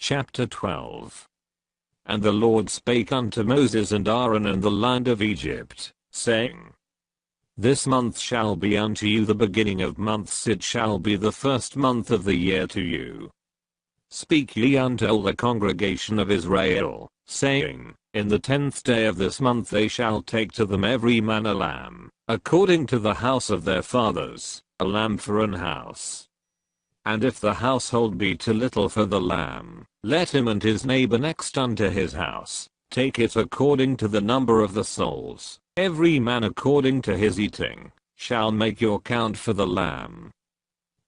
Chapter 12. And the Lord spake unto Moses and Aaron in the land of Egypt, saying, This month shall be unto you the beginning of months, it shall be the first month of the year to you. Speak ye unto all the congregation of Israel, saying, In the 10th day of this month they shall take to them every man a lamb, according to the house of their fathers, a lamb for an house. And if the household be too little for the lamb, let him and his neighbor next unto his house take it according to the number of the souls, every man according to his eating, shall make your count for the lamb.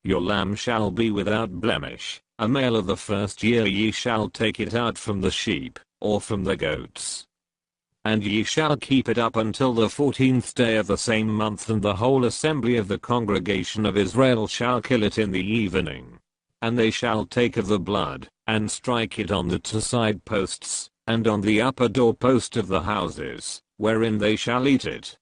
Your lamb shall be without blemish, a male of the first year. Ye shall take it out from the sheep, or from the goats. And ye shall keep it up until the 14th day of the same month, and the whole assembly of the congregation of Israel shall kill it in the evening. And they shall take of the blood, and strike it on the two side posts, and on the upper door post of the houses, wherein they shall eat it.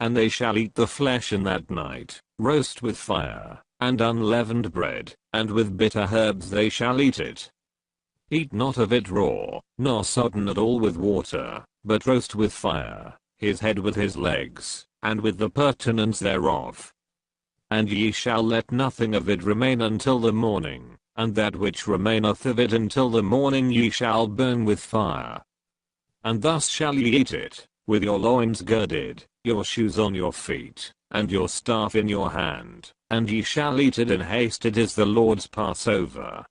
And they shall eat the flesh in that night, roast with fire, and unleavened bread, and with bitter herbs they shall eat it. Eat not of it raw, nor sodden at all with water, but roast with fire, his head with his legs, and with the purtenance thereof. And ye shall let nothing of it remain until the morning, and that which remaineth of it until the morning ye shall burn with fire. And thus shall ye eat it, with your loins girded, your shoes on your feet, and your staff in your hand, and ye shall eat it in haste. It is the Lord's Passover.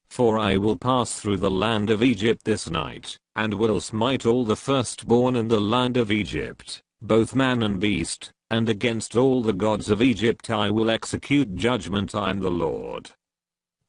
For I will pass through the land of Egypt this night, and will smite all the firstborn in the land of Egypt, both man and beast, and against all the gods of Egypt I will execute judgment. I am the Lord.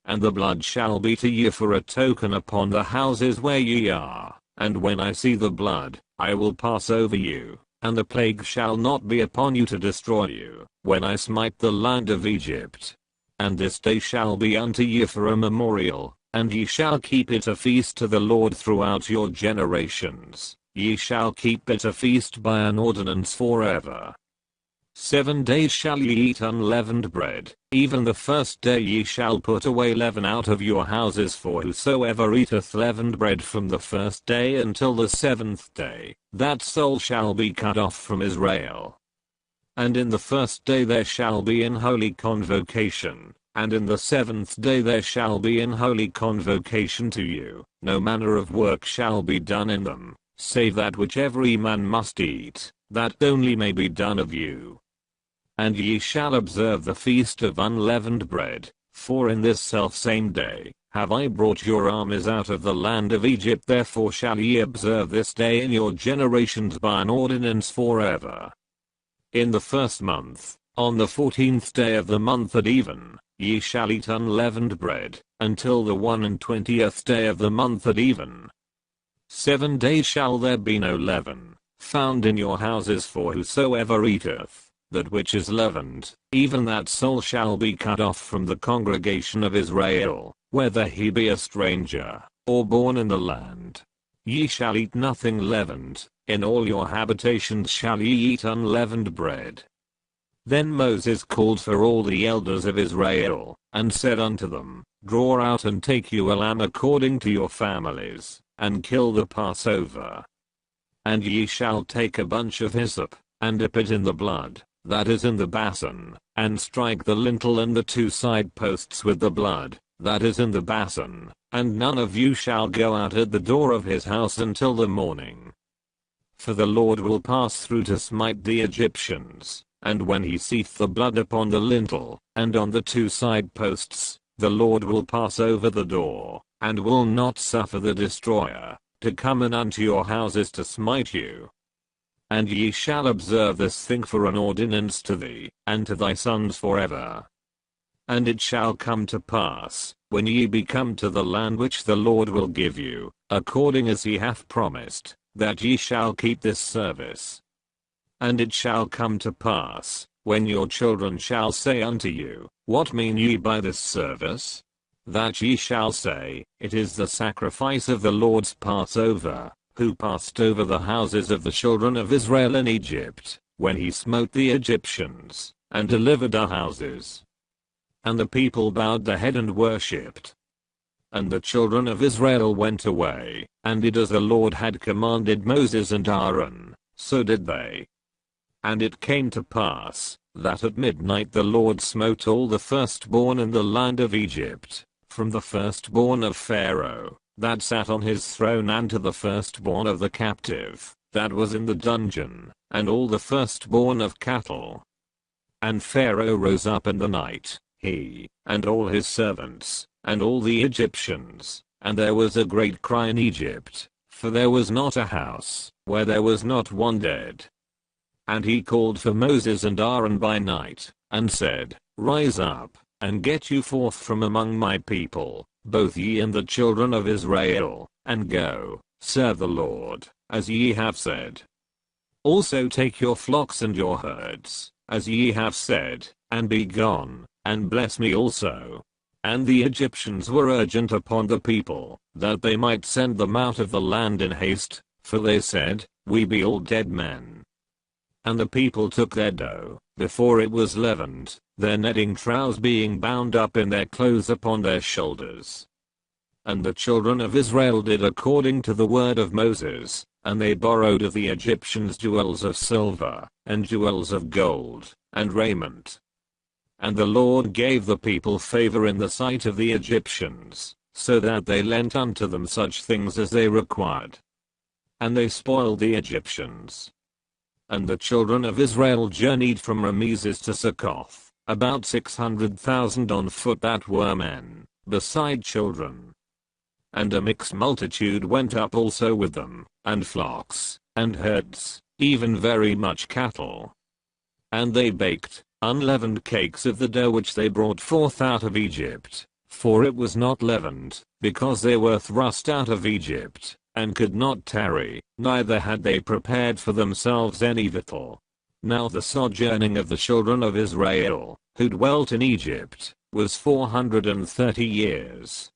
And the blood shall be to you for a token upon the houses where ye are, and when I see the blood, I will pass over you, and the plague shall not be upon you to destroy you, when I smite the land of Egypt. And this day shall be unto you for a memorial, and ye shall keep it a feast to the Lord throughout your generations. Ye shall keep it a feast by an ordinance forever. 7 days shall ye eat unleavened bread, even the first day ye shall put away leaven out of your houses. For whosoever eateth leavened bread from the first day until the 7th day, that soul shall be cut off from Israel. And in the first day there shall be an holy convocation, and in the 7th day there shall be an holy convocation to you. No manner of work shall be done in them, save that which every man must eat, that only may be done of you. And ye shall observe the feast of unleavened bread, for in this selfsame day have I brought your armies out of the land of Egypt. Therefore shall ye observe this day in your generations by an ordinance forever. In the first month, on the 14th day of the month at even, ye shall eat unleavened bread, until the 21st day of the month at even. 7 days shall there be no leaven found in your houses. For whosoever eateth that which is leavened, even that soul shall be cut off from the congregation of Israel, whether he be a stranger, or born in the land. Ye shall eat nothing leavened, in all your habitations shall ye eat unleavened bread. Then Moses called for all the elders of Israel, and said unto them, Draw out and take you a lamb according to your families, and kill the Passover. And ye shall take a bunch of hyssop, and dip it in the blood that is in the basin, and strike the lintel and the two side posts with the blood that is in the basin, and none of you shall go out at the door of his house until the morning. For the Lord will pass through to smite the Egyptians, and when he seeth the blood upon the lintel, and on the two side posts, the Lord will pass over the door, and will not suffer the destroyer to come in unto your houses to smite you. And ye shall observe this thing for an ordinance to thee, and to thy sons forever. And it shall come to pass, when ye be come to the land which the Lord will give you, according as he hath promised, that ye shall keep this service. And it shall come to pass, when your children shall say unto you, What mean ye by this service? That ye shall say, It is the sacrifice of the Lord's Passover, who passed over the houses of the children of Israel in Egypt, when he smote the Egyptians, and delivered our houses. And the people bowed the head and worshipped. And the children of Israel went away, and did as the Lord had commanded Moses and Aaron, so did they. And it came to pass, that at midnight the Lord smote all the firstborn in the land of Egypt, from the firstborn of Pharaoh, that sat on his throne, and to the firstborn of the captive, that was in the dungeon, and all the firstborn of cattle. And Pharaoh rose up in the night, he, and all his servants, and all the Egyptians, and there was a great cry in Egypt, for there was not a house, where there was not one dead. And he called for Moses and Aaron by night, and said, Rise up, and get you forth from among my people, both ye and the children of Israel, and go, serve the Lord, as ye have said. Also take your flocks and your herds, as ye have said, and be gone, and bless me also. And the Egyptians were urgent upon the people, that they might send them out of the land in haste, for they said, We be all dead men. And the people took their dough, before it was leavened, their netting troughs being bound up in their clothes upon their shoulders. And the children of Israel did according to the word of Moses, and they borrowed of the Egyptians jewels of silver, and jewels of gold, and raiment. And the Lord gave the people favor in the sight of the Egyptians, so that they lent unto them such things as they required. And they spoiled the Egyptians. And the children of Israel journeyed from Rameses to Succoth, about 600,000 on foot that were men, beside children. And a mixed multitude went up also with them, and flocks, and herds, even very much cattle. And they baked unleavened cakes of the dough which they brought forth out of Egypt, for it was not leavened, because they were thrust out of Egypt, and could not tarry, neither had they prepared for themselves any victual. Now the sojourning of the children of Israel, who dwelt in Egypt, was 430 years.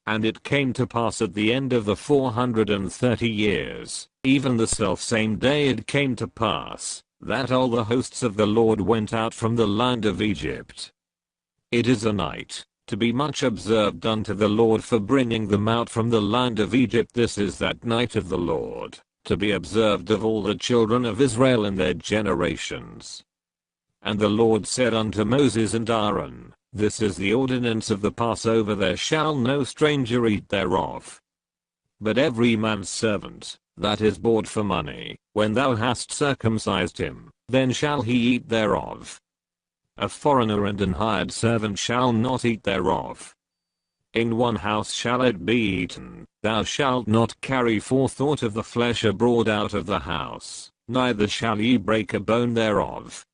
And it came to pass at the end of the 430 years, even the selfsame day it came to pass, that all the hosts of the Lord went out from the land of Egypt. It is a night, to be much observed unto the Lord for bringing them out from the land of Egypt. This is that night of the Lord, to be observed of all the children of Israel in their generations. And the Lord said unto Moses and Aaron, This is the ordinance of the Passover, there shall no stranger eat thereof. But every man's servant, that is bought for money, when thou hast circumcised him, then shall he eat thereof. A foreigner and an hired servant shall not eat thereof. In one house shall it be eaten. Thou shalt not carry forth aught of the flesh abroad out of the house, neither shall ye break a bone thereof.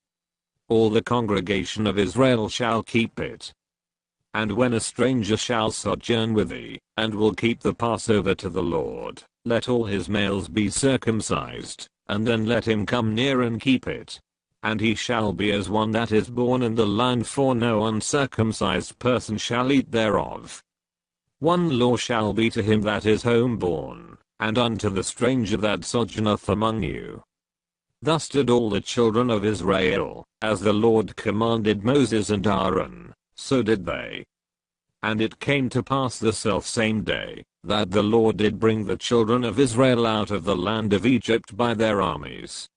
All the congregation of Israel shall keep it. And when a stranger shall sojourn with thee, and will keep the Passover to the Lord, let all his males be circumcised, and then let him come near and keep it. And he shall be as one that is born in the land, for no uncircumcised person shall eat thereof. One law shall be to him that is homeborn, and unto the stranger that sojourneth among you. Thus did all the children of Israel, as the Lord commanded Moses and Aaron, so did they. And it came to pass the selfsame day, that the Lord did bring the children of Israel out of the land of Egypt by their armies,